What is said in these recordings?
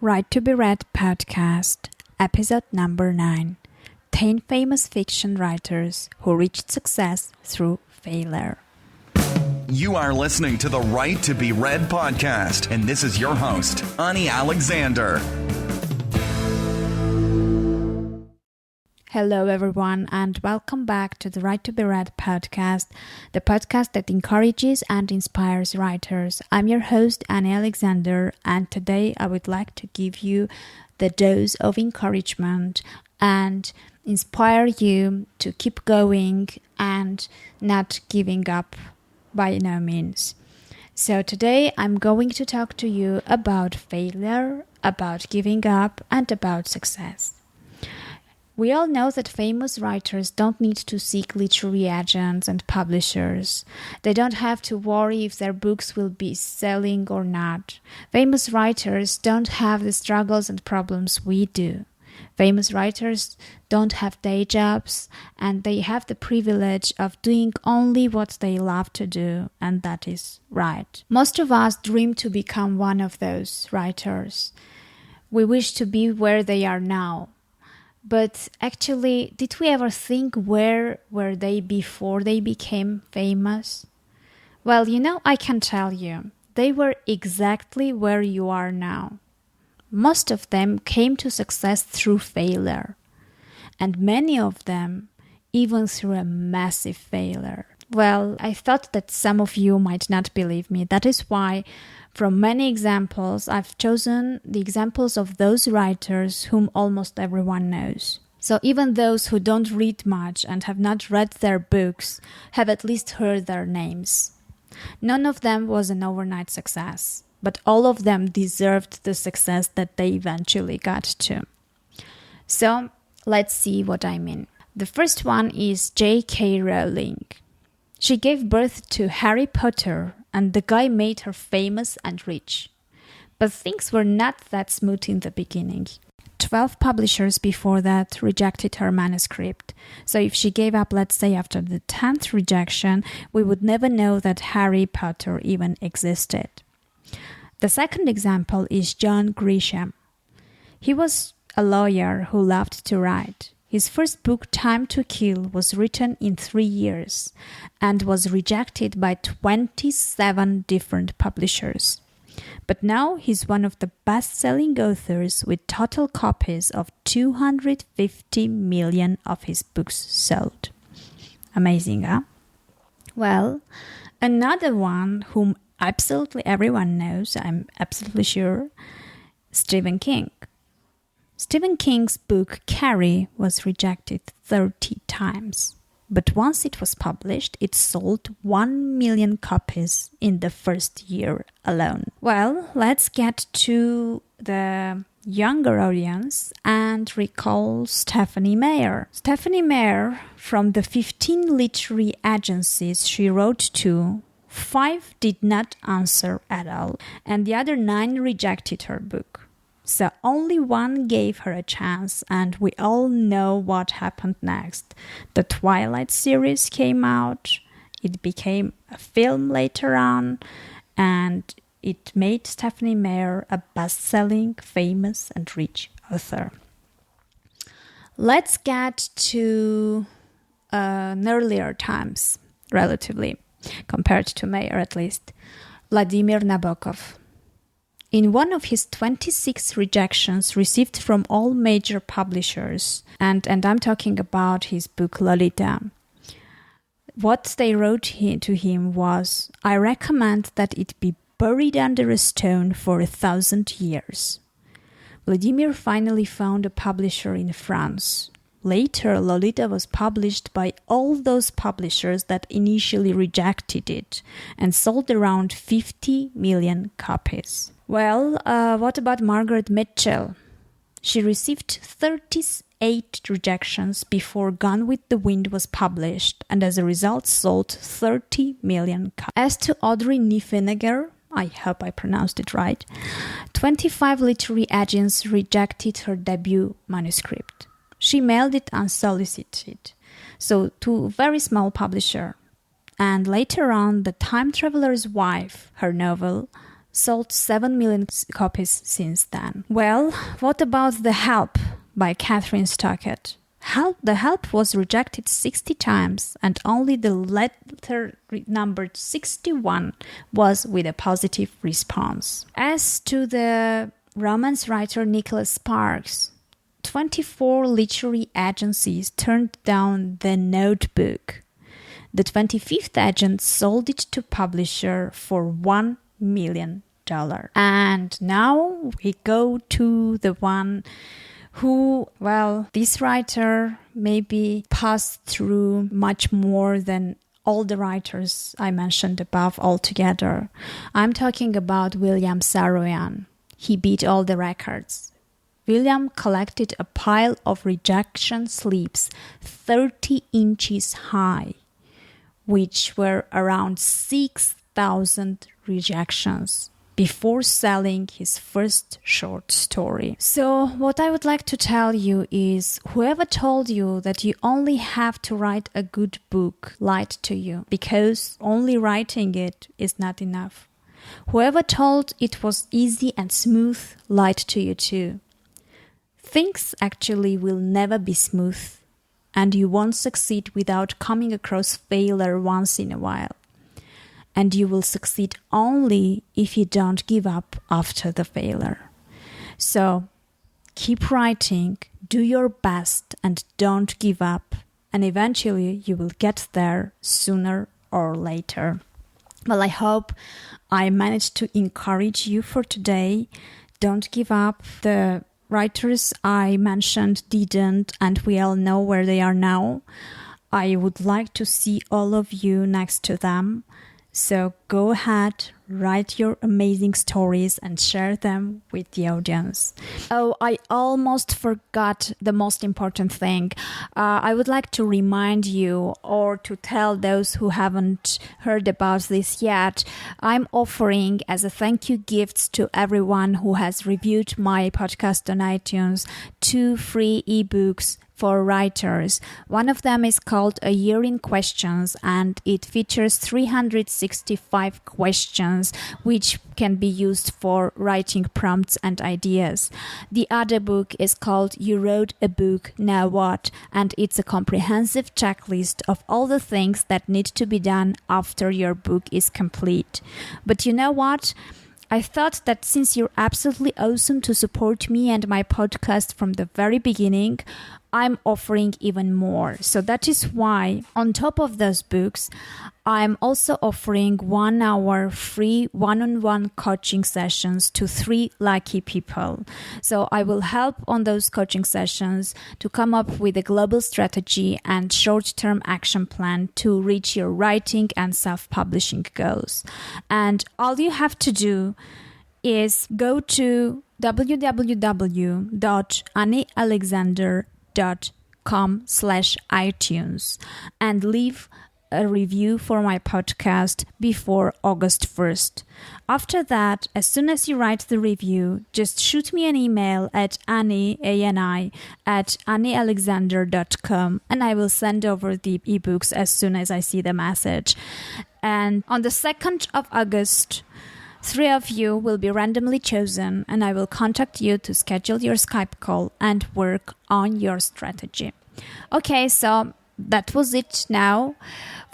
Right to be Read podcast, episode number 9. 10 famous fiction writers who reached success through failure. You are listening to the Right to be Read podcast, and this is your host, Ani Alexander. Hello everyone and welcome back to the Right to be Read podcast, the podcast that encourages and inspires writers. I'm your host, Ani Alexander, and today I would like to give you the dose of encouragement and inspire you to keep going and not giving up by no means. So today I'm going to talk to you about failure, about giving up, and about success. We all know that famous writers don't need to seek literary agents and publishers. They don't have to worry if their books will be selling or not. Famous writers don't have the struggles and problems we do. Famous writers don't have day jobs, and they have the privilege of doing only what they love to do, and that is write. Most of us dream to become one of those writers. We wish to be where they are now. But actually, did we ever think where were they before they became famous? Well, I can tell you, they were exactly where you are now. Most of them came to success through failure, and many of them even through a massive failure. Well, I thought that some of you might not believe me. That is why, from many examples, I've chosen the examples of those writers whom almost everyone knows. So even those who don't read much and have not read their books have at least heard their names. None of them was an overnight success, but all of them deserved the success that they eventually got to. So let's see what I mean. The first one is J.K. Rowling. She gave birth to Harry Potter, and the guy made her famous and rich. But things were not that smooth in the beginning. 12 publishers before that rejected her manuscript. So if she gave up, let's say, after the 10th rejection, we would never know that Harry Potter even existed. The second example is John Grisham. He was a lawyer who loved to write. His first book, Time to Kill, was written in 3 years and was rejected by 27 different publishers. But now he's one of the best-selling authors with total copies of 250 million of his books sold. Amazing, huh? Well, another one whom absolutely everyone knows, I'm absolutely sure, Stephen King. Stephen King's book Carrie was rejected 30 times. But once it was published, it sold 1 million copies in the first year alone. Well, let's get to the younger audience and recall Stephenie Meyer. Stephenie Meyer, from the 15 literary agencies she wrote to, 5 did not answer at all, and the other 9 rejected her book. So only one gave her a chance, and we all know what happened next. The Twilight series came out, it became a film later on, and it made Stephenie Meyer a best-selling, famous and rich author. Let's get to earlier times, relatively, compared to Meyer at least. Vladimir Nabokov. In one of his 26 rejections received from all major publishers, and I'm talking about his book Lolita, what they wrote to him was, "I recommend that it be buried under a stone for 1,000 years. Vladimir finally found a publisher in France. Later, Lolita was published by all those publishers that initially rejected it and sold around 50 million copies. Well, what about Margaret Mitchell? She received 38 rejections before Gone with the Wind was published, and as a result sold 30 million copies. As to Audrey Niffenegger, I hope I pronounced it right, 25 literary agents rejected her debut manuscript. She mailed it unsolicited, so to a very small publisher. And later on, The Time Traveler's Wife, her novel, sold 7 million copies since then. Well, what about The Help by Catherine Stockett? The Help was rejected 60 times, and only the letter numbered 61 was with a positive response. As to the romance writer Nicholas Sparks, 24 literary agencies turned down The Notebook. The 25th agent sold it to publisher for $1 million. And now we go to the one who, well, this writer maybe passed through much more than all the writers I mentioned above altogether. I'm talking about William Saroyan. He beat all the records. William collected a pile of rejection slips 30 inches high, which were around 6,000 rejections, before selling his first short story. So what I would like to tell you is, whoever told you that you only have to write a good book lied to you, because only writing it is not enough. Whoever told it was easy and smooth lied to you too. Things actually will never be smooth, and you won't succeed without coming across failure once in a while. And you will succeed only if you don't give up after the failure. So keep writing, do your best, and don't give up. And eventually you will get there sooner or later. Well, I hope I managed to encourage you for today. Don't give up. The writers I mentioned didn't, and we all know where they are now. I would like to see all of you next to them. So go ahead, write your amazing stories and share them with the audience. Oh, I almost forgot the most important thing. I would like to remind you, or to tell those who haven't heard about this yet, I'm offering as a thank you gifts to everyone who has reviewed my podcast on iTunes 2 free ebooks for writers. One of them is called A Year in Questions, and it features 365 questions which can be used for writing prompts and ideas. The other book is called You Wrote a Book, Now What? And it's a comprehensive checklist of all the things that need to be done after your book is complete. But you know what? I thought that since you're absolutely awesome to support me and my podcast from the very beginning, I'm offering even more. So that is why, on top of those books, I'm also offering 1 hour free one-on-one coaching sessions to 3 lucky people. So I will help on those coaching sessions to come up with a global strategy and short-term action plan to reach your writing and self-publishing goals. And all you have to do is go to www.anniealexander.com/iTunes and leave a review for my podcast before August 1st. After that, as soon as you write the review, just shoot me an email at anniealexander.com and I will send over the ebooks as soon as I see the message. And on the 2nd of August, 3 of you will be randomly chosen, and I will contact you to schedule your Skype call and work on your strategy. Okay, so that was it now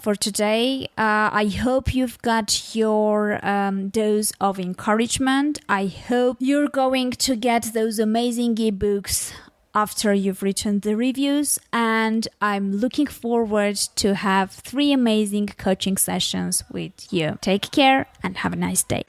for today. I hope you've got your dose of encouragement. I hope you're going to get those amazing ebooks after you've written the reviews, and I'm looking forward to have 3 amazing coaching sessions with you. Take care and have a nice day.